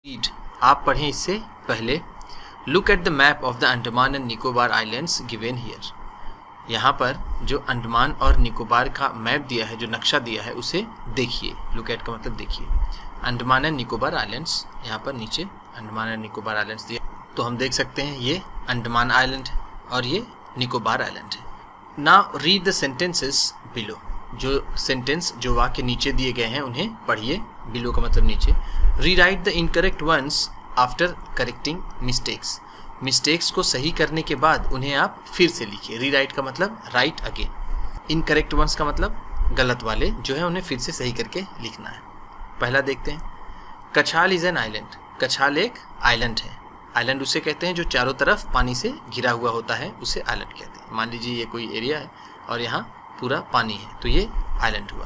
Read, आप पढ़ें इससे पहले। Look at the map of the Andaman and Nicobar islands given here. यहाँ पर जो अंडमान और निकोबार का मैप दिया है, जो नक्शा दिया है, उसे देखिए। लुक एट का मतलब देखिए। अंडमान एंड निकोबार आइलैंड्स, यहाँ पर नीचे अंडमान एंड निकोबार आइलैंड्स दिया, तो हम देख सकते हैं ये अंडमान आइलैंड है और ये निकोबार आइलैंड है। Now read the sentences below. जो सेंटेंस, जो वाक्य नीचे दिए गए हैं उन्हें पढ़िए। बिलो का मतलब नीचे। Rewrite the incorrect ones after correcting mistakes. Mistakes को सही करने के बाद उन्हें आप फिर से लिखिए। रीराइट का मतलब राइट अगेन। इनकरेक्ट वंस का मतलब गलत वाले जो है उन्हें फिर से सही करके लिखना है। पहला देखते हैं। कछाल इज एन आइलैंड। कछाल एक आइलैंड है। आइलैंड उसे कहते हैं जो चारों तरफ पानी से घिरा हुआ होता है, उसे आइलैंड कहते हैं। मान लीजिए ये कोई एरिया है और यहाँ पूरा पानी है, तो ये आइलैंड हुआ।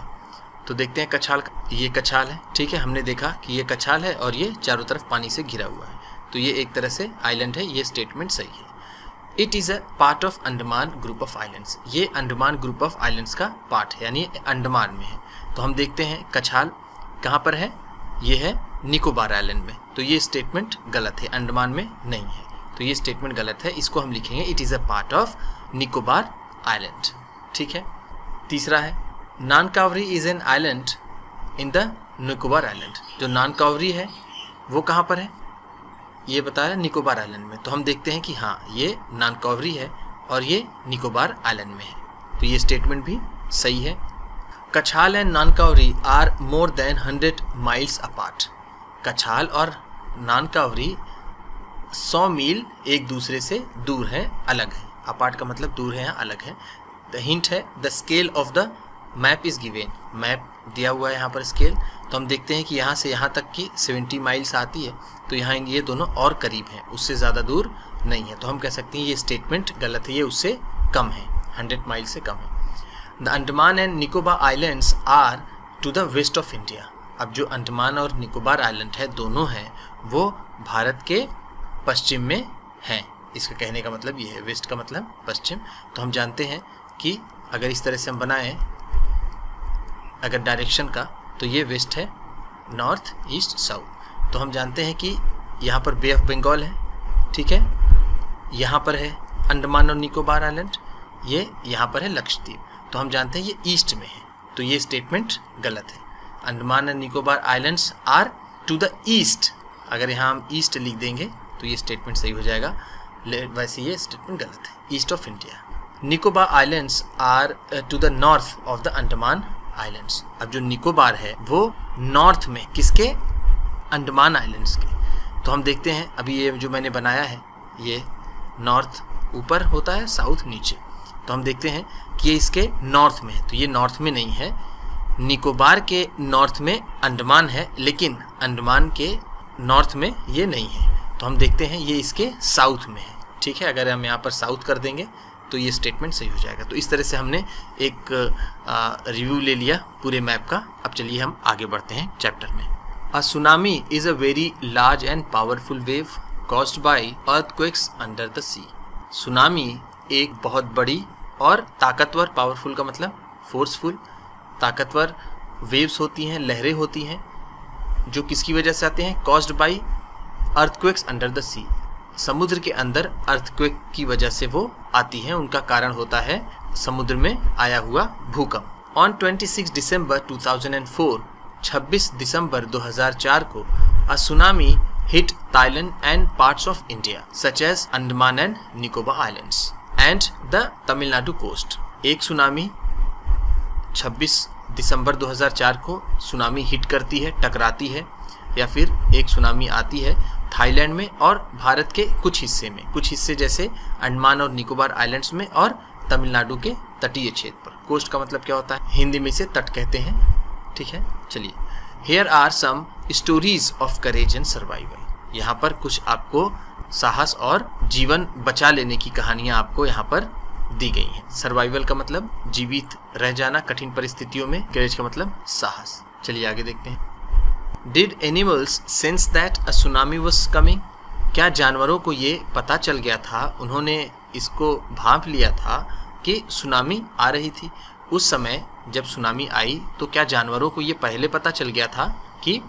तो देखते हैं कछाल, ये कछाल है, ठीक है। हमने देखा कि ये कछाल है और ये चारों तरफ पानी से घिरा हुआ है, तो ये एक तरह से आइलैंड है। ये स्टेटमेंट सही है। It is a part of Andaman group of islands. ये अंडमान ग्रुप ऑफ आइलैंड्स का पार्ट है, यानी अंडमान में है। तो हम देखते हैं कछाल कहाँ पर है, ये है निकोबार आइलैंड में, तो ये स्टेटमेंट गलत है, अंडमान में नहीं है, तो ये स्टेटमेंट गलत है। इसको हम लिखेंगे it is a part of Nicobar island, ठीक है। तीसरा है Nancowry is an island in the Nicobar island. जो नानकावरी है वो कहाँ पर है, ये बताया निकोबार आइलैंड में। तो हम देखते हैं कि हाँ, ये नानकावरी है और ये निकोबार आइलैंड में है, तो ये स्टेटमेंट भी सही है। Katchal and Nancowry are more than 100 miles apart. Katchal और नानकावरी 100 मील एक दूसरे से दूर है, अलग है। अपार्ट का मतलब दूर है, अलग है। द हिंट है the scale of the map is given. Map दिया हुआ है यहाँ पर स्केल, तो हम देखते हैं कि यहाँ से यहाँ तक की 70 माइल्स आती है, तो यहाँ ये दोनों और करीब हैं, उससे ज़्यादा दूर नहीं है। तो हम कह सकते हैं ये स्टेटमेंट गलत है, ये उससे कम है, 100 माइल से कम है। The Andaman and Nicobar islands are to the west of India. अब जो अंडमान और निकोबार आइलैंड है, दोनों हैं, वो भारत के पश्चिम में हैं। इसका कहने का मतलब ये है, वेस्ट का मतलब पश्चिम। तो हम जानते हैं कि अगर इस तरह से हम बनाएं अगर डायरेक्शन का, तो ये वेस्ट है, नॉर्थ ईस्ट साउथ। तो हम जानते हैं कि यहाँ पर बे ऑफ बंगाल है, ठीक है, यहाँ पर है अंडमान और निकोबार आइलैंड, ये यहाँ पर है लक्षद्वीप। तो हम जानते हैं ये ईस्ट में है, तो ये स्टेटमेंट गलत है। Andaman and Nicobar islands are to the east. अगर यहाँ हम ईस्ट लिख देंगे तो ये स्टेटमेंट सही हो जाएगा, वैसे ये स्टेटमेंट गलत है, east of India. Nicobar islands are to the north of the Andaman islands. अब जो निकोबार है वो नॉर्थ में, किसके, अंडमान आइलैंड्स के। तो हम देखते हैं अभी ये जो मैंने बनाया है, ये नॉर्थ ऊपर होता है, साउथ नीचे। तो हम देखते हैं कि ये इसके नॉर्थ में है, तो ये नॉर्थ में नहीं है। निकोबार के नॉर्थ में अंडमान है, लेकिन अंडमान के नॉर्थ में ये नहीं है। तो हम देखते हैं ये इसके साउथ में है, ठीक है। अगर हम यहाँ पर साउथ कर देंगे तो ये स्टेटमेंट सही हो जाएगा। तो इस तरह से हमने एक रिव्यू ले लिया पूरे मैप का। अब चलिए हम आगे बढ़ते हैं चैप्टर में। A tsunami is a very large and powerful wave caused by earthquakes under the sea. Tsunami एक बहुत बड़ी और ताकतवर, पावरफुल का मतलब फोर्सफुल, ताकतवर वेव्स होती हैं, लहरें होती हैं, जो किसकी वजह से आते हैं, caused by earthquakes under the sea. समुद्र के अंदर अर्थक्वेक की वजह से वो आती हैं, उनका कारण होता है समुद्र में आया हुआ भूकंप। ऑन 26 दिसंबर 2004, 26 दिसंबर 2004 को a tsunami hit Thailand and parts of India such as Andaman and Nicobar islands and the Tamil Nadu coast. एक सुनामी 26 दिसंबर 2004 को सुनामी हिट करती है, टकराती है, या फिर एक सुनामी आती है थाईलैंड में और भारत के कुछ हिस्से में, कुछ हिस्से जैसे अंडमान और निकोबार आइलैंड्स में और तमिलनाडु के तटीय क्षेत्र पर। कोस्ट का मतलब क्या होता है, हिंदी में इसे तट कहते हैं, ठीक है। चलिए, here are some stories of courage and survival. यहाँ पर कुछ आपको साहस और जीवन बचा लेने की कहानियाँ आपको यहाँ पर दी गई हैं। सर्वाइवल का मतलब जीवित रह जाना कठिन परिस्थितियों में, करेज का मतलब साहस। चलिए आगे देखते हैं। Did animals sense that a tsunami was coming? क्या जानवरों को ये पता चल गया था, उन्होंने इसको भांप लिया था कि सुनामी आ रही थी? उस समय जब सुनामी आई तो क्या जानवरों को ये पहले पता चल गया था कि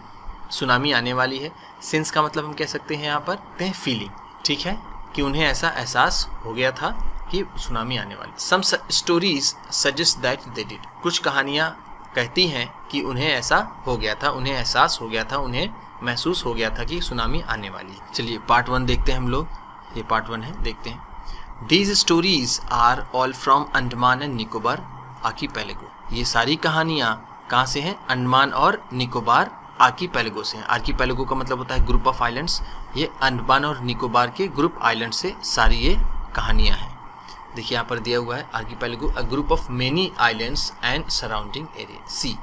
सुनामी आने वाली है। सेंस का मतलब हम कह सकते हैं यहाँ पर फीलिंग, ठीक है, कि उन्हें ऐसा एहसास हो गया था कि सुनामी आने वाली। Some stories suggest that they did, कुछ कहानियाँ कहती हैं कि उन्हें ऐसा हो गया था, उन्हें एहसास हो गया था, उन्हें महसूस हो गया था कि सुनामी आने वाली है। चलिए पार्ट 1 देखते हैं हम लोग, ये पार्ट 1 है, देखते हैं। These stories are all from Andaman and Nicobar archipelago, ये सारी कहानियाँ कहाँ से हैं? अंडमान और निकोबार आर्कीपेलागो से हैं। आर्कीपेलागो का मतलब होता है ग्रुप ऑफ आइलैंड्स, ये अंडमान और निकोबार के ग्रुप आइलैंड से सारी ये कहानियाँ हैं। देखिए यहाँ पर दिया हुआ है archipelago a group of many islands and surrounding area sea,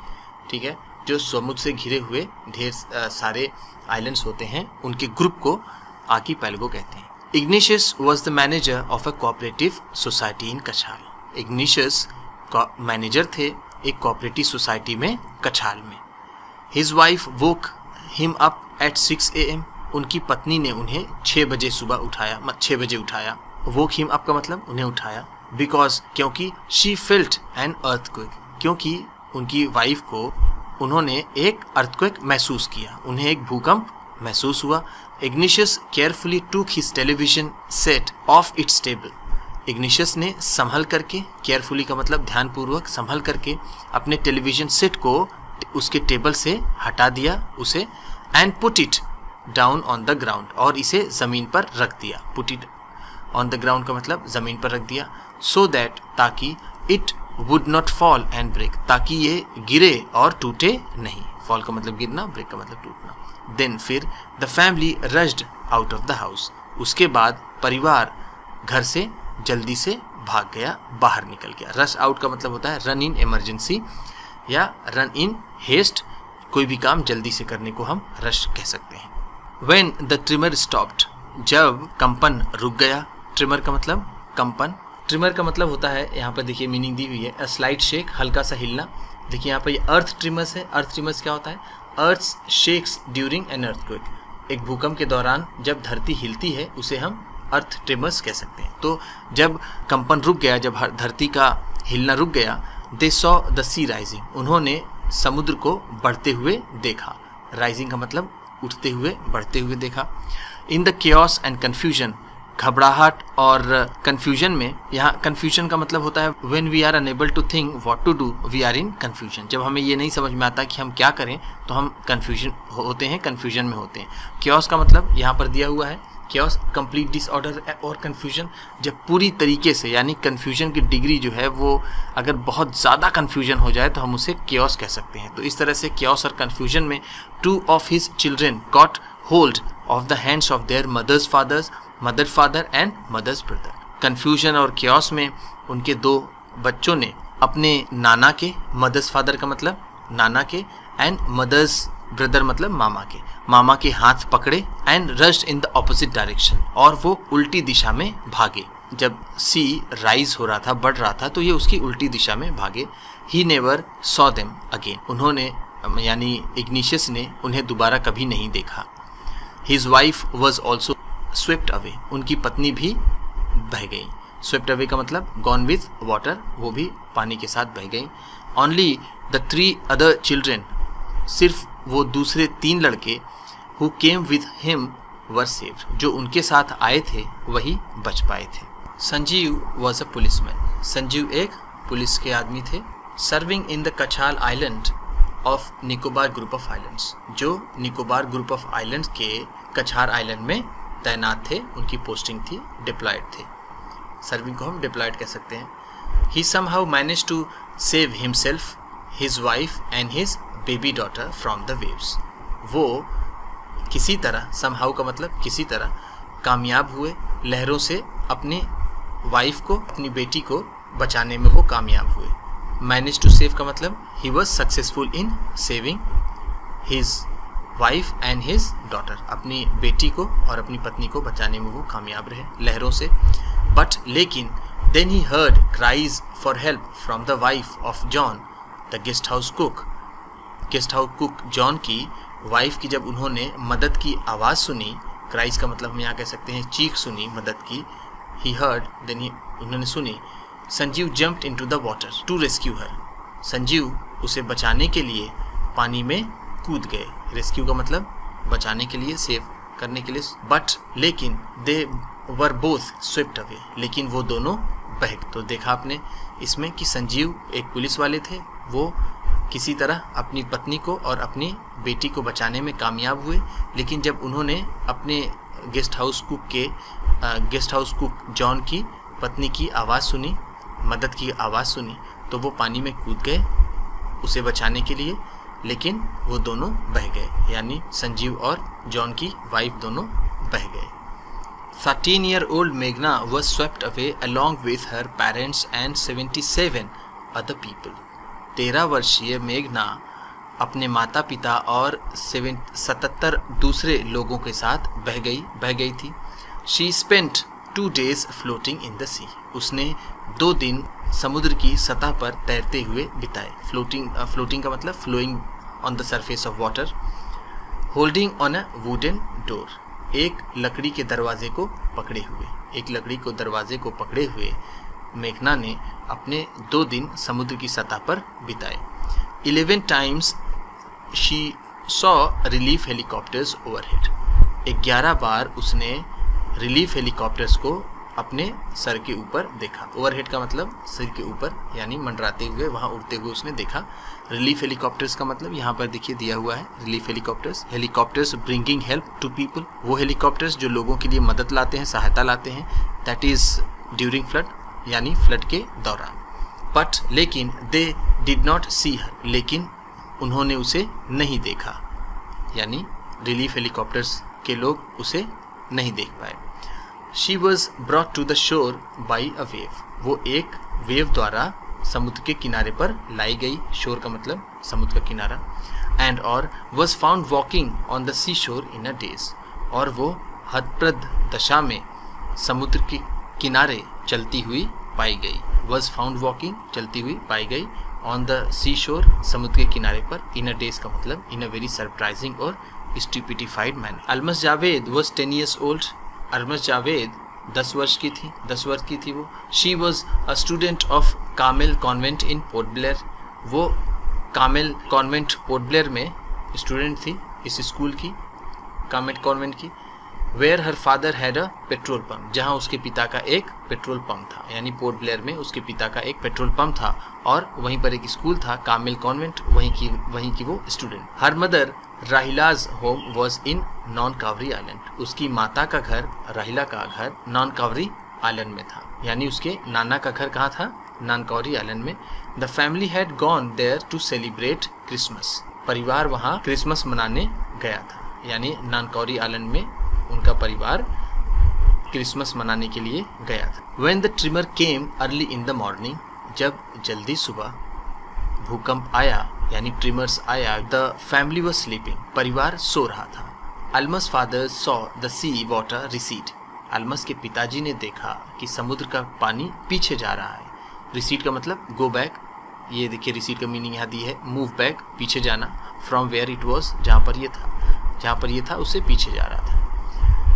ठीक है, जो समुद्र से घिरे हुए ढेर सारे आइलैंड्स होते हैं उनके ग्रुप को आर्कीपेलागो कहते हैं। Ignatius was the manager of a cooperative society in Katchal, Ignatius manager थे एक कोऑपरेटिव सोसाइटी में कछाल में। His wife woke him up at 6 AM, उनकी पत्नी ने उन्हें 6 बजे सुबह उठाया, 6 बजे उठाया। वोक हिम अप का मतलब उन्हें उठाया, बिकॉज क्योंकि शी फेल्ट एन अर्थक्वेक, क्योंकि उनकी वाइफ को उन्होंने एक अर्थक्वेक महसूस किया, उन्हें एक भूकंप महसूस हुआ। इग्निशियस केयरफुली टूक his television set of its table, igneous ने संभल करके, केयरफुली का मतलब ध्यानपूर्वक, संभल करके अपने टेलीविजन सेट को उसके टेबल से हटा दिया उसे, and put it down on the ground, और इसे ज़मीन पर रख दिया। Put it on the ground का मतलब ज़मीन पर रख दिया, सो दैट, ताकि, it would not fall and break, ताकि ये गिरे और टूटे नहीं। फॉल का मतलब गिरना, ब्रेक का मतलब टूटना। देन फिर the family rushed out of the house, उसके बाद परिवार घर से जल्दी से भाग गया, बाहर निकल गया। रश आउट का मतलब होता है रन इन इमरजेंसी या रन इन हेस्ट, कोई भी काम जल्दी से करने को हम रश कह सकते हैं। व्हेन द ट्रिमर स्टॉप्ड, जब कंपन रुक गया। ट्रिमर का मतलब कंपन, ट्रिमर का मतलब होता है, यहाँ पर देखिए मीनिंग दी हुई है, अ स्लाइट शेक, हल्का सा हिलना। देखिए यहाँ पर ये अर्थ ट्रिमर्स है। अर्थ ट्रिमर्स क्या होता है? अर्थ शेक्स ड्यूरिंग एन अर्थक्वेक, एक भूकंप के दौरान जब धरती हिलती है उसे हम अर्थ ट्रिमर्स कह सकते हैं। तो जब कंपन रुक गया, जब धरती का हिलना रुक गया, they saw the sea rising, उन्होंने समुद्र को बढ़ते हुए देखा। राइजिंग का मतलब उठते हुए, बढ़ते हुए देखा। In the chaos and confusion, घबराहट और कन्फ्यूजन में, यहाँ कन्फ्यूजन का मतलब होता है when we are unable to think what to do we are in confusion, जब हमें ये नहीं समझ में आता कि हम क्या करें तो हम कन्फ्यूजन होते हैं, कन्फ्यूजन में होते हैं। केओस का मतलब यहाँ पर दिया हुआ है, केओस कंप्लीट डिसऑर्डर और कन्फ्यूजन, जब पूरी तरीके से, यानी कन्फ्यूजन की डिग्री जो है वो अगर बहुत ज़्यादा कन्फ्यूजन हो जाए तो हम उसे केओस कह सकते हैं। तो इस तरह से केओस और कन्फ्यूजन में 2 of his children caught hold of the hands of their mother father and mother's brother। Confusion और केओस में उनके 2 बच्चों ने अपने नाना के, मदर्स फादर का मतलब नाना के, एंड मदर्स ब्रदर मतलब मामा के हाथ पकड़े, and rushed in the opposite direction, और वो उल्टी दिशा में भागे। जब सी राइज हो रहा था, बढ़ रहा था, तो ये उसकी उल्टी दिशा में भागे। He never saw them again, उन्होंने, यानी इग्निशियस ने उन्हें दोबारा कभी नहीं देखा। His wife was also swept away, उनकी पत्नी भी बह गई। स्वेप्ट अवे का मतलब गॉन विथ वाटर, वो भी पानी के साथ बह गई। ओनली द 3 other चिल्ड्रेन, सिर्फ वो दूसरे 3 लड़के, who came with him were saved, जो उनके साथ आए थे वही बच पाए थे। Sanjeev was a policeman, Sanjeev एक पुलिस के आदमी थे। Serving in the Katchal island of Nicobar group of islands, जो निकोबार ग्रुप ऑफ आइलैंड्स के कछार आइलैंड में तैनात थे, उनकी पोस्टिंग थी, डिप्लॉयड थे। सर्विंग को हम डिप्लॉयड कह सकते हैं। He somehow manage to save himself, his wife and his baby daughter from the waves, वो किसी तरह, समहाउ का मतलब किसी तरह, कामयाब हुए लहरों से अपनी वाइफ को, अपनी बेटी को बचाने में वो कामयाब हुए। मैनेज टू सेव का मतलब he was successful in saving his wife and his daughter, अपनी बेटी को और अपनी पत्नी को बचाने में वो कामयाब रहे लहरों से। बट लेकिन then he heard cries for help from the wife of John the guest house cook, guest house cook John की वाइफ की जब उन्होंने मदद की आवाज़ सुनी, क्राइज का मतलब हम यहाँ कह सकते हैं चीख सुनी मदद की, ही हर्ड, देन ही, उन्होंने सुनी। Sanjeev jumped into the water to rescue her, Sanjeev उसे बचाने के लिए पानी में कूद गए। रेस्क्यू का मतलब बचाने के लिए, सेव करने के लिए। बट लेकिन दे वर बोथ स्वेप्ट अवे, लेकिन वो दोनों बह गए। तो देखा आपने इसमें कि संजीव एक पुलिस वाले थे, वो किसी तरह अपनी पत्नी को और अपनी बेटी को बचाने में कामयाब हुए, लेकिन जब उन्होंने अपने गेस्ट हाउस कुक जॉन की पत्नी की आवाज़ सुनी, मदद की आवाज़ सुनी, तो वो पानी में कूद गए उसे बचाने के लिए, लेकिन वो दोनों बह गए, यानी संजीव और जॉन की वाइफ दोनों बह गए। 13-year-old Meghna was swept away along with her parents and 77 other people. 13 वर्षीय मेघना अपने माता पिता और 77 दूसरे लोगों के साथ बह गई थी। She spent 2 days floating in the sea. उसने 2 दिन समुद्र की सतह पर तैरते हुए बिताए। फ्लोटिंग का मतलब flowing on the surface of water. Holding on a wooden door, एक लकड़ी के दरवाजे को पकड़े हुए मेघना ने अपने 2 दिन समुद्र की सतह पर बिताए। 11 times she saw relief helicopters overhead. 11 बार उसने रिलीफ हेलीकॉप्टर्स को अपने सर के ऊपर देखा। ओवरहेड का मतलब सिर के ऊपर, यानी मंडराते हुए, वहाँ उड़ते हुए उसने देखा। रिलीफ हेलीकॉप्टर्स का मतलब यहाँ पर देखिए दिया हुआ है, relief helicopters bringing help to people, वो हेलीकॉप्टर्स जो लोगों के लिए मदद लाते हैं, सहायता लाते हैं। दैट इज़ ड्यूरिंग फ्लड, यानी फ्लड के दौरान। बट लेकिन दे डिड नॉट सी हर, लेकिन उन्होंने उसे नहीं देखा, यानी रिलीफ हेलीकॉप्टर्स के लोग उसे नहीं देख पाए। She was brought to the shore by a wave. वो एक वेव द्वारा समुद्र के किनारे पर लाई गई। शोर का मतलब समुद्र का किनारा। And और was found walking on the seashore in a daze. और वो हतप्रद दशा में समुद्र के किनारे चलती हुई पाई गई। Was found walking, चलती हुई पाई गई। On the seashore, समुद्र के किनारे पर। In a daze का मतलब in a very surprising और stupefied manner. Almas Javed was 10 years old. Almas Javed 10 वर्ष की थी वो। She was a student of Carmel convent in Port Blair. वो कामेल कॉन्वेंट पोर्ट ब्लेयर में स्टूडेंट थी, इस स्कूल की, कामेल कॉन्वेंट की। Where her father had a petrol pump, जहाँ उसके पिता का एक पेट्रोल पंप था, यानी पोर्ट ब्लेयर में उसके पिता का एक पेट्रोल पंप था और वहीं पर एक स्कूल था, कामेल कॉन्वेंट, वहीं की वो स्टूडेंट। हर मदर राहिलाज home was in Nancowry island. उसकी माता का घर, राहिला का घर, नॉन कावरी आइलैंड में था, यानी उसके नाना का घर कहाँ था? नॉन कावरी आइलैंड में। The family had gone there to celebrate Christmas. परिवार वहाँ क्रिसमस मनाने गया था, यानी नॉन कावरी आइलैंड में उनका परिवार क्रिसमस मनाने के लिए गया था। When the trimmer came early in the morning, जब जल्दी सुबह भूकंप आया, यानी ट्रिमर्स आया, द फैमिली वॉज स्लीपिंग, परिवार सो रहा था। Almas father saw the sea water receded. Almas के पिताजी ने देखा कि समुद्र का पानी पीछे जा रहा है। रिसीड का मतलब गो बैक, ये देखिए रिसीड का मीनिंग यहाँ दी है, मूव बैक, पीछे जाना। फ्रॉम वेयर इट वॉज, जहाँ पर ये था उससे पीछे जा रहा था।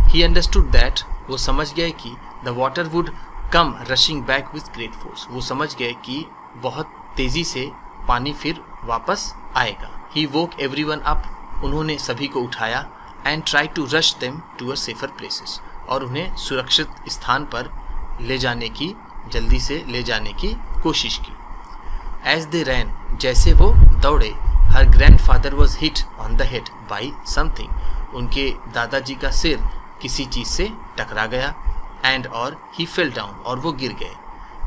ही अंडरस्टूड दैट, वो समझ गए कि the water would come rushing back with great force. वो समझ गए कि बहुत तेज़ी से पानी फिर वापस आएगा। ही वोक एवरीवन अप, उन्होंने सभी को उठाया। And try to rush them to a safer places, और उन्हें सुरक्षित स्थान पर जल्दी से ले जाने की कोशिश की। एज दे रैन, जैसे वो दौड़े, her grandfather was hit on the head by something. उनके दादाजी का सिर किसी चीज़ से टकरा गया। एंड और ही फेल डाउन, और वो गिर गए।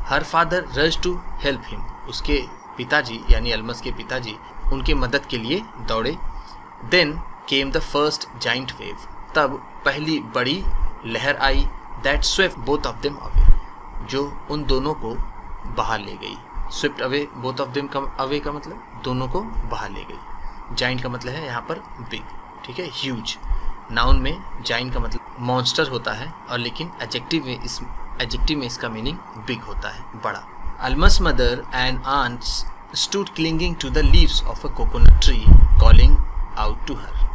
Her father rush to help him, उसके पिताजी यानी अल्मस के पिताजी उनके मदद के लिए दौड़े। Then came the first giant wave, तब पहली बड़ी लहर आई। That swept both of them away, जो उन दोनों को बहा ले गई। Swept away, both of them का अवे का मतलब दोनों को बहा ले गई। जाइंट का मतलब है यहाँ पर बिग, ठीक है, ह्यूज। नाउन में जाइंट का मतलब मॉन्स्टर होता है, और लेकिन एडजेक्टिव में इसका मीनिंग बिग होता है, बड़ा। Almas mother and aunts stood clinging to the leaves of a coconut tree calling out to her.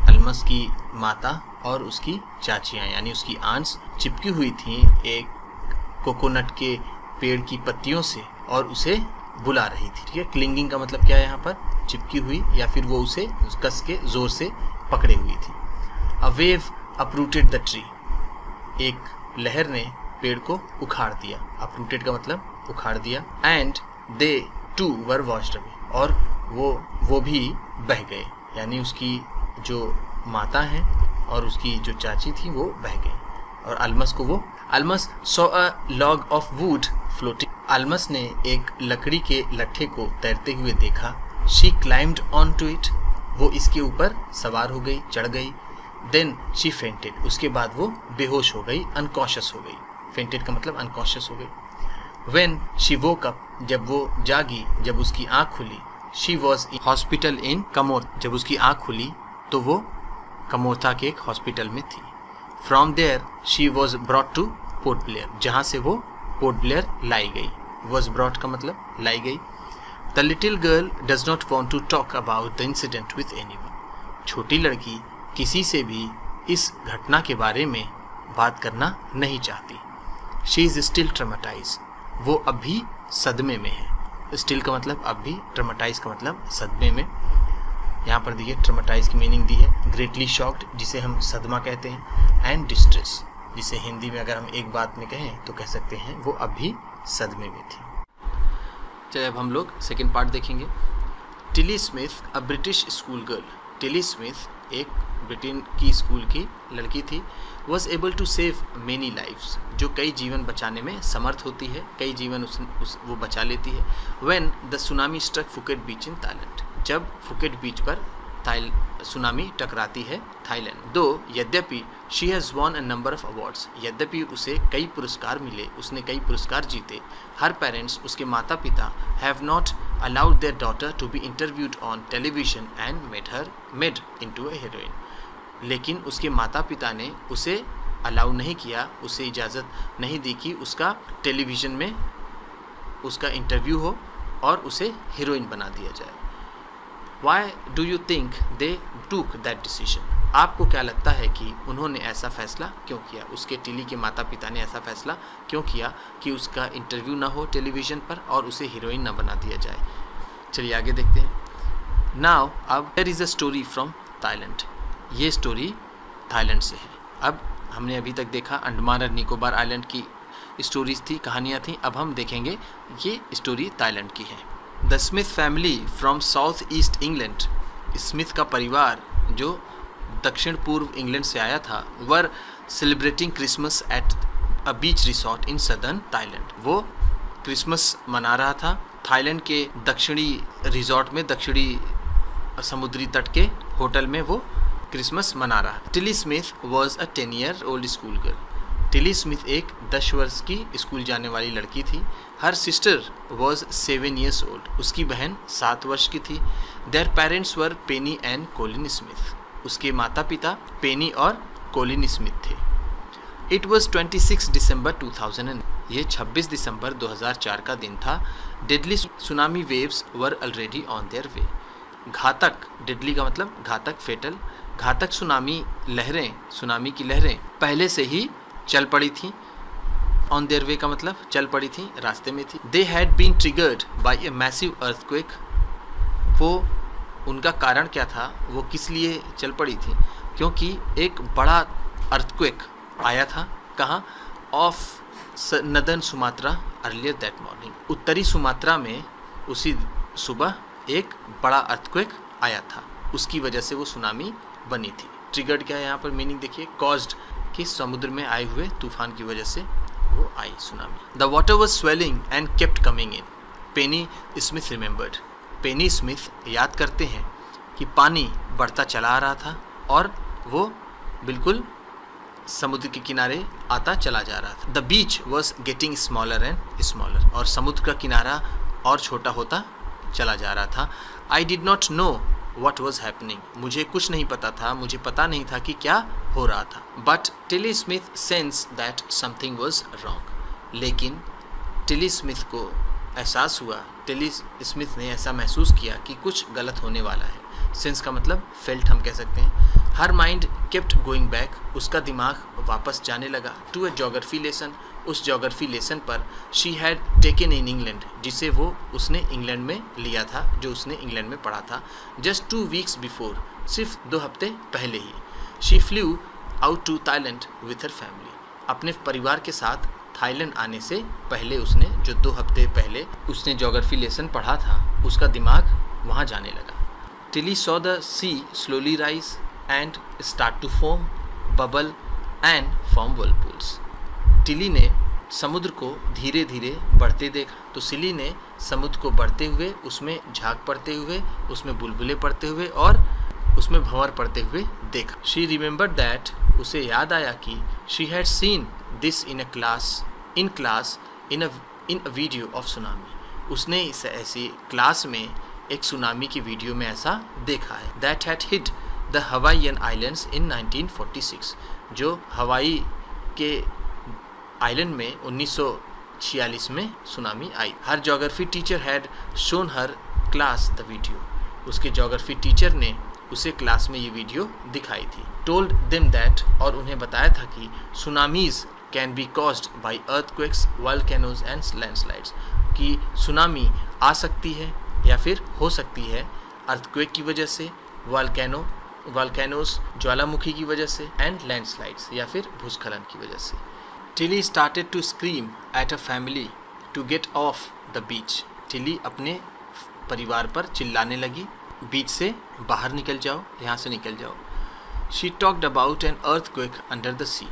Almas की माता और उसकी चाचियाँ यानी उसकी आंट्स चिपकी हुई थीं एक कोकोनट के पेड़ की पत्तियों से और उसे बुला रही थी। ठीक है, क्लिंगिंग का मतलब क्या है यहाँ पर, चिपकी हुई या फिर वो उसे कस के जोर से पकड़े हुई थी। A wave uprooted the tree, एक लहर ने पेड़ को उखाड़ दिया। अपरूटेड का मतलब उखाड़ दिया। And they too were washed away, और वो भी बह गए, यानी उसकी जो माता है और उसकी जो चाची थी वो बह गई। और Almas saw a log of wood floating, Almas ने एक लकड़ी के लट्ठे को तैरते हुए देखा। She climbed on to it, वो इसके ऊपर सवार हो गई, चढ़ गई। देन शी फेंटेड, उसके बाद वो बेहोश हो गई, अनकॉशियस हो गई। फेंटेड का मतलब अनकॉशियस हो गई। व्हेन शी वोक अप, जब वो जागी, जब उसकी आँख खुली, she was in hospital in Kamorta, जब उसकी आँख खुली तो वो कमोरथा के एक हॉस्पिटल में थी। From there she was brought to Port Blair, जहाँ से वो पोर्ट ब्लेयर लाई गई। वॉज ब्रॉट का मतलब लाई गई। The little girl does not want to talk about the incident with anyone, छोटी लड़की किसी से भी इस घटना के बारे में बात करना नहीं चाहती। शी इज़ स्टिल ट्रॉमेटाइज, वो अब भी सदमे में है। स्टिल का मतलब अब भी, ट्रॉमेटाइज का मतलब सदमे में। यहाँ पर देखिए ट्रॉमेटाइज की मीनिंग दी है, ग्रेटली शॉक्ड जिसे हम सदमा कहते हैं, एंड डिस्ट्रेस जिसे हिंदी में अगर हम एक बात में कहें तो कह सकते हैं वो अब भी सदमे में थी। चलिए अब हम लोग सेकेंड पार्ट देखेंगे। Tilly Smith a British school girl, Tilly Smith एक ब्रिटेन की स्कूल की लड़की थी। Was able to save many lifes, जो कई जीवन बचाने में समर्थ होती है, कई जीवन वो बचा लेती है। When the tsunami struck Phuket beach in Thailand, जब फुकेट बीच पर सुनामी टकराती है थाईलैंड। दो यद्यपि she has won a number of awards, यद्यपि उसे कई पुरस्कार मिले, उसने कई पुरस्कार जीते। हर पेरेंट्स, उसके माता पिता, have not allowed their daughter to be interviewed on television and made into a heroine, लेकिन उसके माता पिता ने उसे अलाउ नहीं किया, उसे इजाज़त नहीं दी कि उसका टेलीविज़न में उसका इंटरव्यू हो और उसे हीरोइन बना दिया जाए। Why do you think they took that decision? आपको क्या लगता है कि उन्होंने ऐसा फैसला क्यों किया, उसके टिली के माता पिता ने ऐसा फैसला क्यों किया कि उसका इंटरव्यू ना हो टेलीविज़न पर और उसे हीरोइन ना बना दिया जाए। चलिए आगे देखते हैं। नाउ अब there is a story from Thailand, ये स्टोरी थाईलैंड से है। अब हमने अभी तक देखा अंडमान और निकोबार आइलैंड की स्टोरीज थी, कहानियाँ थी। अब हम देखेंगे ये स्टोरी थाईलैंड की है। The Smith family from south east England, Smith का परिवार जो दक्षिण पूर्व इंग्लैंड से आया था, were celebrating Christmas at a beach resort in southern Thailand, वो क्रिसमस मना रहा था थाईलैंड के दक्षिणी रिजॉर्ट में, दक्षिणी समुद्री तट के होटल में वो क्रिसमस मना रहा था। Tilly Smith was a 10 year old school girl, Tilly Smith एक 10 वर्ष की स्कूल जाने वाली लड़की थी। Her sister was 7 years old, उसकी बहन 7 वर्ष की थी। Their parents were Penny and Colin Smith, उसके माता पिता पेनी और कोलिन स्मिथ थे। इट वॉज 26 दिसंबर 2000, ये 26 दिसंबर 2004 का दिन था। Deadly tsunami waves were already on their way, घातक, डेडली का मतलब घातक, फेटल, घातक सुनामी लहरें, सुनामी की लहरें पहले से ही चल पड़ी थी। ऑन देयर वे का मतलब चल पड़ी थी, रास्ते में थी। They had been triggered by a massive earthquake, वो उनका कारण क्या था, वो किस लिए चल पड़ी थी, क्योंकि एक बड़ा अर्थक्वेक आया था। कहाँ? Of northern Sumatra earlier that morning, उत्तरी सुमात्रा में उसी सुबह एक बड़ा अर्थक्वेक आया था, उसकी वजह से वो सुनामी बनी थी। ट्रिगर्ड क्या है यहाँ पर मीनिंग देखिए, कॉज्ड, कि समुद्र में आए हुए तूफान की वजह से वो आई tsunami. The water was swelling and kept coming in, Penny Smith remembered, Penny Smith याद करते हैं कि पानी बढ़ता चला आ रहा था और वो बिल्कुल समुद्र के किनारे आता चला जा रहा था। The beach was getting smaller and smaller, और समुद्र का किनारा और छोटा होता चला जा रहा था। I did not know what was happening, मुझे कुछ नहीं पता था, मुझे पता नहीं था कि क्या हो रहा था। But Tilly Smith sense that something was wrong, लेकिन टिली स्मिथ को एहसास हुआ, टिली स्मिथ ने ऐसा महसूस किया कि कुछ गलत होने वाला है। सेंस का मतलब फेल्ट हम कह सकते हैं। Her mind kept going back, उसका दिमाग वापस जाने लगा। टू अ ज्योग्राफी लेसन, उस ज्योग्राफी लेसन पर she had taken in England, जिसे वो उसने इंग्लैंड में लिया था, जो उसने इंग्लैंड में पढ़ा था। जस्ट 2 वीक्स बिफोर, सिर्फ 2 हफ्ते पहले ही। She flew out to Thailand with her family, अपने परिवार के साथ थाईलैंड आने से पहले उसने, जो 2 हफ्ते पहले उसने ज्योग्राफी लेसन पढ़ा था, उसका दिमाग वहाँ जाने लगा। Tilly saw the sea slowly rise and start to foam, bubble and form whirlpools. Tilly ने समुद्र को धीरे धीरे बढ़ते देखा, तो सिली ने समुद्र को बढ़ते हुए, उसमें झाग पड़ते हुए, उसमें बुलबुले पड़ते हुए और उसमें भंवर पड़ते हुए देखा। शी रिमेंबर्ड दैट, उसे याद आया कि she had seen this in class in a video of tsunami. उसने इस ऐसी क्लास में एक सुनामी की वीडियो में ऐसा देखा है। That had hit the Hawaiian islands in 1946, जो हवाई के आइलैंड में 1946 में सुनामी आई। Her geography teacher had shown her class the video, उसके ज्योग्राफी टीचर ने उसे क्लास में ये वीडियो दिखाई थी। टोल्ड देम दैट, और उन्हें बताया था कि tsunamis can be caused by earthquakes, volcanoes and landslides, कि सुनामी आ सकती है या फिर हो सकती है अर्थक्वेक की वजह से, वोल्केनोज ज्वालामुखी की वजह से, एंड लैंडस्लाइड्स या फिर भूस्खलन की वजह से। Tilly started to scream at a family to get off the beach. Tilly अपने परिवार पर चिल्लाने लगी, बीच से बाहर निकल जाओ, यहाँ से निकल जाओ। She talked about an earthquake under the sea,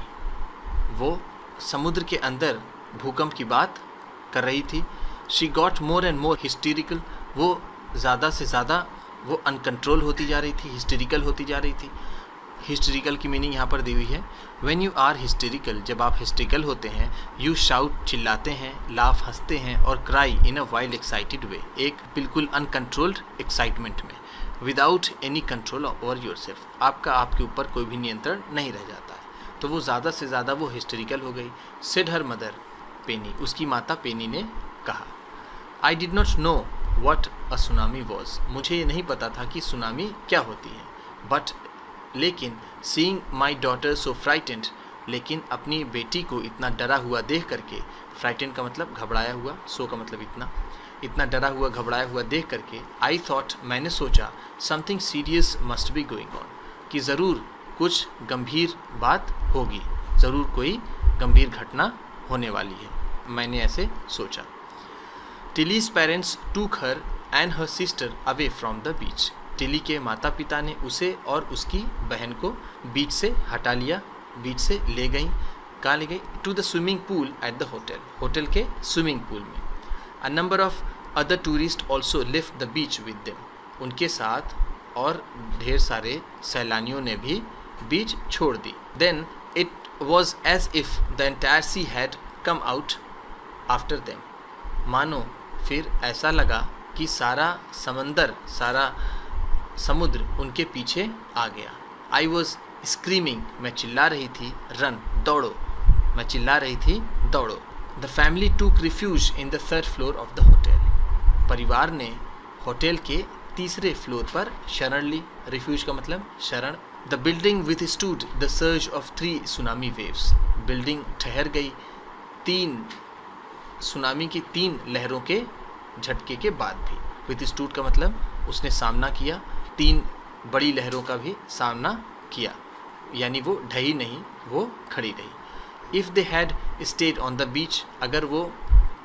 वो समुद्र के अंदर भूकंप की बात कर रही थी। She got more and more hysterical, वो ज़्यादा से ज़्यादा वो अनकंट्रोल होती जा रही थी, हिस्टेरिकल होती जा रही थी। हिस्टेरिकल की मीनिंग यहाँ पर दी हुई है, व्हेन यू आर हिस्टेरिकल, जब आप हिस्टेरिकल होते हैं, यू शाउट चिल्लाते हैं, लाफ हंसते हैं, और cry in a wild excited way, एक बिल्कुल अनकंट्रोल्ड एक्साइटमेंट में, without any control over yourself, आपका आपके ऊपर कोई भी नियंत्रण नहीं रह जाता है। तो वो ज़्यादा से ज़्यादा वो हिस्टेरिकल हो गई। सेड हर मदर पेनी, उसकी माता पेनी ने कहा, I did not know what a tsunami was, मुझे ये नहीं पता था कि सुनामी क्या होती है। बट लेकिन seeing my daughter so frightened, लेकिन अपनी बेटी को इतना डरा हुआ देख करके, फ्राइटेंड का मतलब घबराया हुआ, सो का मतलब इतना डरा हुआ घबराया हुआ देख करके, आई थॉट, मैंने सोचा, something serious must be going on, कि ज़रूर कुछ गंभीर बात होगी, ज़रूर कोई गंभीर घटना होने वाली है, मैंने ऐसे सोचा। टिलीज पेरेंट्स टूक her and her sister away from the beach, Tilly के माता पिता ने उसे और उसकी बहन को बीच से हटा लिया, बीच से ले गई। कहाँ ले गई? To the swimming pool at the hotel, hotel के स्विमिंग पूल में। A number of other tourist also left the beach with them, उनके साथ और ढेर सारे सैलानियों ने भी बीच छोड़ दी। Then it was as if the entire sea had come out after them, मानो फिर ऐसा लगा कि सारा समुद्र उनके पीछे आ गया। आई वॉज स्क्रीमिंग, मैं चिल्ला रही थी, रन, दौड़ो, मैं चिल्ला रही थी, दौड़ो। द फैमिली टूक refuge in the 3rd floor of the hotel, परिवार ने होटल के 3रे फ्लोर पर शरण ली। रिफ्यूज का मतलब शरण। The building with stood the surge of 3 tsunami waves, building ठहर गई 3 सुनामी की 3 लहरों के झटके के बाद भी। विथ स्टूड का मतलब उसने सामना किया, 3 बड़ी लहरों का भी सामना किया, यानी वो ढही नहीं, वो खड़ी रही। If they had stayed on the beach, अगर वो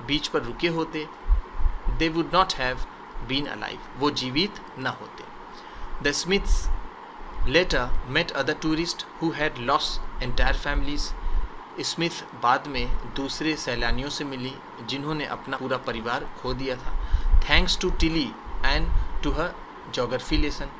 बीच पर रुके होते, they would not have been alive, वो जीवित न होते। The Smiths later met other tourist who had lost entire families, Smith बाद में दूसरे सैलानियों से मिली जिन्होंने अपना पूरा परिवार खो दिया था। Thanks to Tilly and to her geography lesson,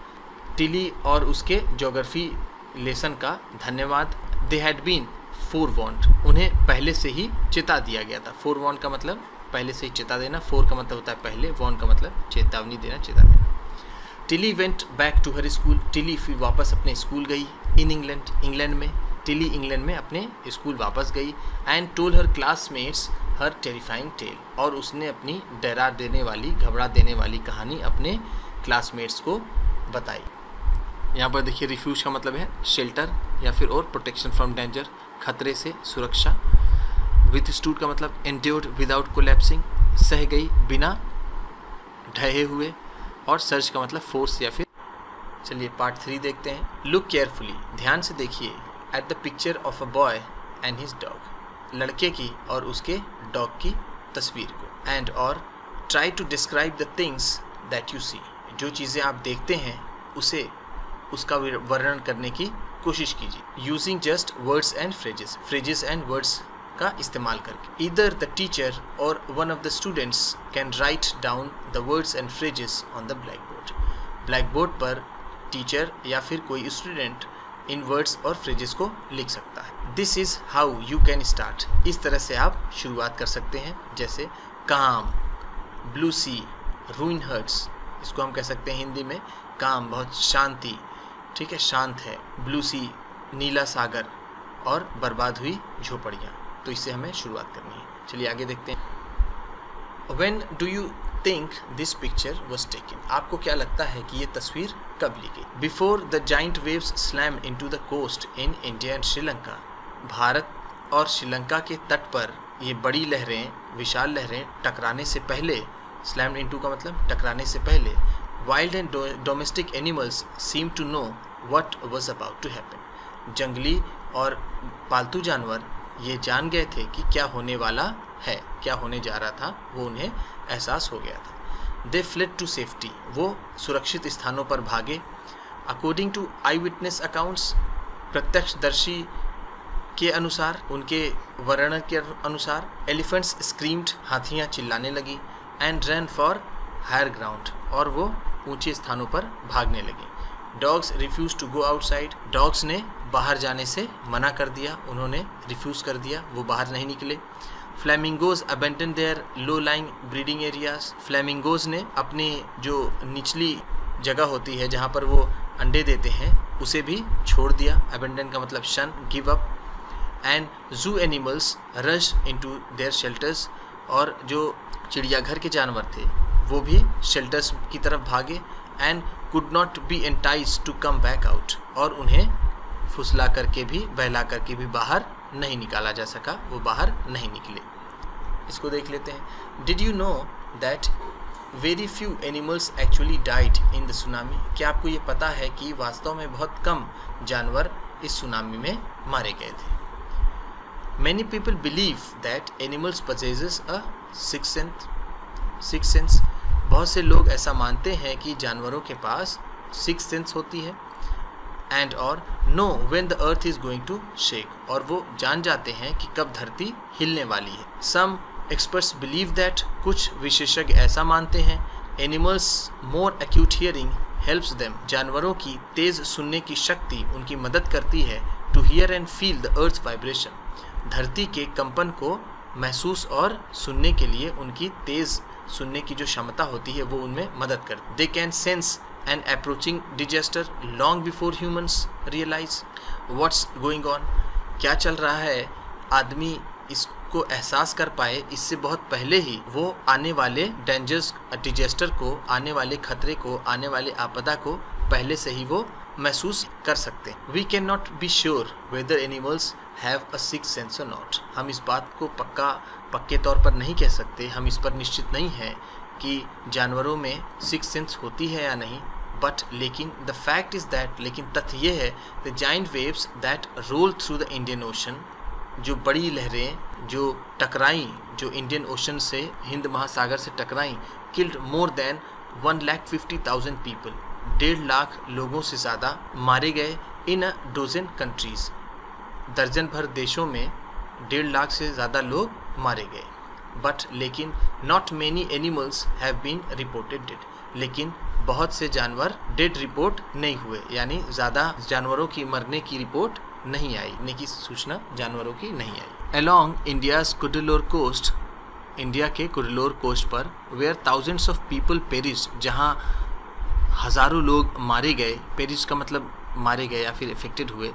Tilly और उसके ज्योग्राफी लेसन का धन्यवाद। दे हैड बीन फोरवॉर्न्ड, उन्हें पहले से ही चिता दिया गया था। फोरवॉर्न्ड का मतलब पहले से ही चिता देना, फोर का मतलब होता है पहले, वॉर्न का मतलब चेतावनी देना, चिता देना। Tilly went back to her school, Tilly फिर वापस अपने स्कूल गई। इन इंग्लैंड में, टिली इंग्लैंड में अपने स्कूल वापस गई। And told her classmates her terrifying tale, और उसने अपनी डरा देने वाली, घबरा देने वाली कहानी अपने क्लासमेट्स को बताई। यहाँ पर देखिए रिफ्यूज का मतलब है शेल्टर या फिर और प्रोटेक्शन फ्रॉम डेंजर, खतरे से सुरक्षा। विथस्टूड का मतलब एंड्योर्ड विदाउट कोलैप्सिंग, सह गई बिना ढहे हुए, और सर्च का मतलब फोर्स या फिर। चलिए पार्ट 3 देखते हैं। लुक केयरफुली, ध्यान से देखिए, at the picture of a boy and his dog, लड़के की और उसके डॉग की तस्वीर को। एंड और try to describe the things that you see, जो चीज़ें आप देखते हैं उसे उसका वर्णन करने की कोशिश कीजिए। Using just words and phrases, phrases and words का इस्तेमाल करके। ईदर द टीचर और one of the students can write down the words and phrases on the black board, black board पर टीचर या फिर कोई स्टूडेंट इन वर्ड्स और phrases को लिख सकता है। This is how you can start, इस तरह से आप शुरुआत कर सकते हैं। जैसे काम, ब्लू सी, रूइन हर्ट्स, इसको हम कह सकते हैं हिंदी में काम बहुत शांति, ठीक है, शांत है। ब्लू सी नीला सागर, और बर्बाद हुई झोपड़ियाँ। तो इससे हमें शुरुआत करनी है। चलिए आगे देखते हैं। When do you think this picture was taken? आपको क्या लगता है कि ये तस्वीर कब ली गई? Before the giant waves slam into the coast in India and Sri Lanka, Bharat और श्रीलंका के तट पर ये बड़ी लहरें, विशाल लहरें टकराने से पहले, स्लैम्ड इनटू का मतलब टकराने से पहले, wild and domestic animals seem to know what was about to happen, जंगली और पालतू जानवर ये जान गए थे कि क्या होने वाला है, क्या होने जा रहा था, वो उन्हें एहसास हो गया था। दे फ्लेड टू सेफ्टी, वो सुरक्षित स्थानों पर भागे। According to eye witness accounts, प्रत्यक्षदर्शी के अनुसार, उनके वर्णन के अनुसार, एलिफेंट्स स्क्रीम्ड, हाथियाँ चिल्लाने लगी। And run for higher ground, और वो ऊंचे स्थानों पर भागने लगी। Dogs refuse to go outside, dogs ने बाहर जाने से मना कर दिया, उन्होंने रिफ्यूज़ कर दिया, वो बाहर नहीं निकले। Flamingos abandon their low lying breeding areas, flamingos ने अपनी जो निचली जगह होती है जहाँ पर वो अंडे देते हैं उसे भी छोड़ दिया। अबेंडन का मतलब शन, गिव अप। एंड जू animals rush into their shelters, और जो चिड़ियाघर के जानवर थे वो भी शेल्टर्स की तरफ भागे। And could not be entice to come back out, और उन्हें फुसला करके भी, बहला करके भी बाहर नहीं निकाला जा सका, वो बाहर नहीं निकले। इसको देख लेते हैं। Did you know that very few animals actually died in the tsunami, क्या आपको ये पता है कि वास्तव में बहुत कम जानवर इस सुनामी में मारे गए थे। Many people believe that animals possess a six sense, बहुत से लोग ऐसा मानते हैं कि जानवरों के पास सिक्स सेंस होती है। एंड और know when the earth is going to shake, और वो जान जाते हैं कि कब धरती हिलने वाली है। सम एक्सपर्ट्स बिलीव दैट, कुछ विशेषज्ञ ऐसा मानते हैं, एनिमल्स मोर एक्यूट हियरिंग हेल्प्स देम, जानवरों की तेज सुनने की शक्ति उनकी मदद करती है to hear and feel the earth vibration, धरती के कंपन को महसूस और सुनने के लिए उनकी तेज सुनने की जो क्षमता होती है वो उनमें मदद करती है। They can sense an approaching disaster long before humans realise what's going on, क्या चल रहा है आदमी इसको एहसास कर पाए, इससे बहुत पहले ही वो आने वाले डेंजर्स, डिजास्टर को, आने वाले खतरे को, आने वाले आपदा को पहले से ही वो महसूस कर सकते हैं। We can not be sure whether animals have a six sense or not, हम इस बात को पक्के तौर पर नहीं कह सकते, हम इस पर निश्चित नहीं हैं कि जानवरों में सिक्स सेंस होती है या नहीं। बट लेकिन द फैक्ट इज़ दैट, लेकिन तथ्य ये है, the giant waves that roll through the Indian Ocean, जो बड़ी लहरें जो टकराई, जो इंडियन ओशन से, हिंद महासागर से टकराई, killed more than 1,50,000 people, 1.5 lakh लोगों से ज़्यादा मारे गए। इन अ डोजन कंट्रीज़, दर्जन भर देशों में 1.5 लाख से ज़्यादा लोग मारे गए। बट लेकिन not many animals have been reported dead, लेकिन बहुत से जानवर डेड रिपोर्ट नहीं हुए, यानी ज़्यादा जानवरों की मरने की रिपोर्ट नहीं आई, ने की सूचना जानवरों की नहीं आई। Along India's Cuddalore coast, India के कुडलोर कोस्ट पर, where thousands of people perish, जहाँ हज़ारों लोग मारे गए, पेरिश का मतलब मारे गए या फिर इफेक्टेड हुए।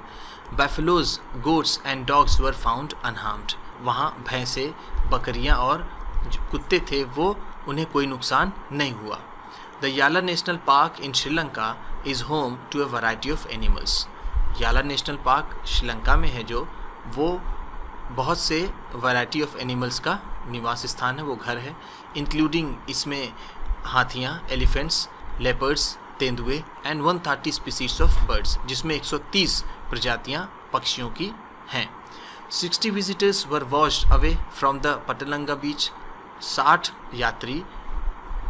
Buffaloes, goats and dogs were found unharmed, वहाँ भैंसे, बकरियाँ और जो कुत्ते थे वो, उन्हें कोई नुकसान नहीं हुआ। The Yala national Park in Sri Lanka is home to a variety of animals, Yala national Park Sri Lanka में है जो, वो बहुत से वैरायटी ऑफ एनिमल्स का निवास स्थान है, वो घर है, इंक्लूडिंग इसमें हाथियाँ, एलिफेंट्स, लेपर्ड्स, तेंदुए एंड 130 स्पीसीज ऑफ बर्ड्स, जिसमें 130 प्रजातियाँ पक्षियों की हैं। 60 visitors were washed away from the Patanangala beach. 60 यात्री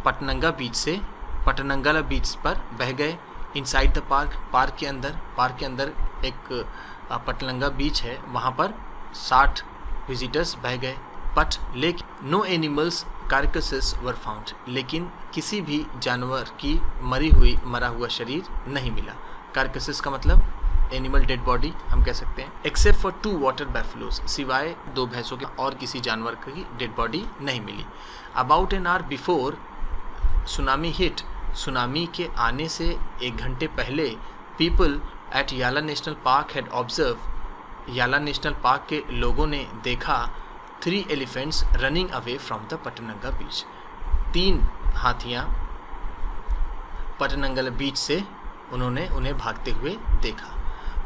पटनंगा बीच से पटनंगला बीच पर बह गए। इनसाइड द पार्क, पार्क के अंदर एक पटनंगा बीच है, वहाँ पर 60 विजिटर्स बह गए। बट लेकिन नो एनिमल्स कार्कसेस वर फाउंड, लेकिन किसी भी जानवर की मरा हुआ शरीर नहीं मिला। कार्कसेस का मतलब एनिमल डेड बॉडी हम कह सकते हैं। एक्सेप्ट फॉर 2 वाटर बैफलोज, सिवाय 2 भैंसों के और किसी जानवर की डेड बॉडी नहीं मिली। About an hour before tsunami hit, tsunami के आने से 1 घंटे पहले people at Yala national park had observe, Yala national park के लोगों ने देखा 3 elephants running away from the Patanangala beach, 3 हाथियाँ पटनंगल बीच से उन्होंने उन्हें भागते हुए देखा।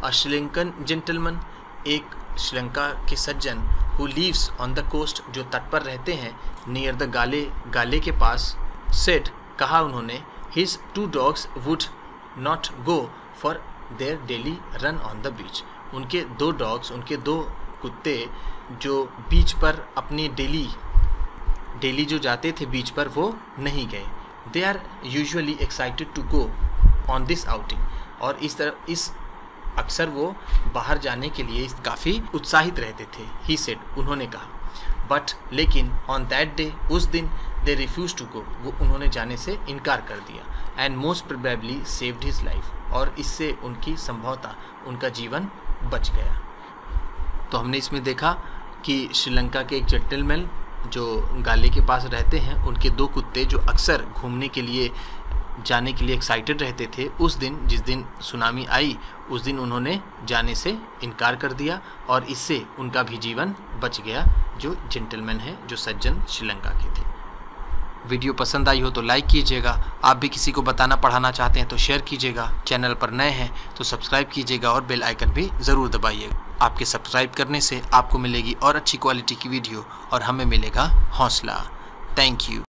अ श्रीलंकन जेंटलमैन, एक श्रीलंका के सज्जन, who lives on the coast, जो तट पर रहते हैं, नियर द गाले के पास, सेड, कहा उन्होंने, his 2 dogs would not go for their daily run on the बीच, उनके 2 डॉग्स, उनके 2 कुत्ते जो बीच पर अपनी डेली जो जाते थे बीच पर, वो नहीं गए। They are usually excited to go on this outing, और इस अक्सर वो बाहर जाने के लिए काफ़ी उत्साहित रहते थे। ही सेड, उन्होंने कहा। बट लेकिन ऑन दैट डे, उस दिन, दे रिफ्यूज टू गो, वो उन्होंने जाने से इनकार कर दिया। And most probably saved his life, और इससे उनकी संभवतः उनका जीवन बच गया। तो हमने इसमें देखा कि श्रीलंका के एक जेंटलमैन जो गाले के पास रहते हैं, उनके 2 कुत्ते जो अक्सर घूमने के लिए जाने के लिए एक्साइटेड रहते थे, उस दिन जिस दिन सुनामी आई, उस दिन उन्होंने जाने से इनकार कर दिया, और इससे उनका भी जीवन बच गया, जो जेंटलमैन है, जो सज्जन श्रीलंका के थे। वीडियो पसंद आई हो तो लाइक कीजिएगा। आप भी किसी को बताना पढ़ाना चाहते हैं तो शेयर कीजिएगा। चैनल पर नए हैं तो सब्सक्राइब कीजिएगा और बेल आइकन भी ज़रूर दबाइएगा। आपके सब्सक्राइब करने से आपको मिलेगी और अच्छी क्वालिटी की वीडियो, और हमें मिलेगा हौसला। Thank you.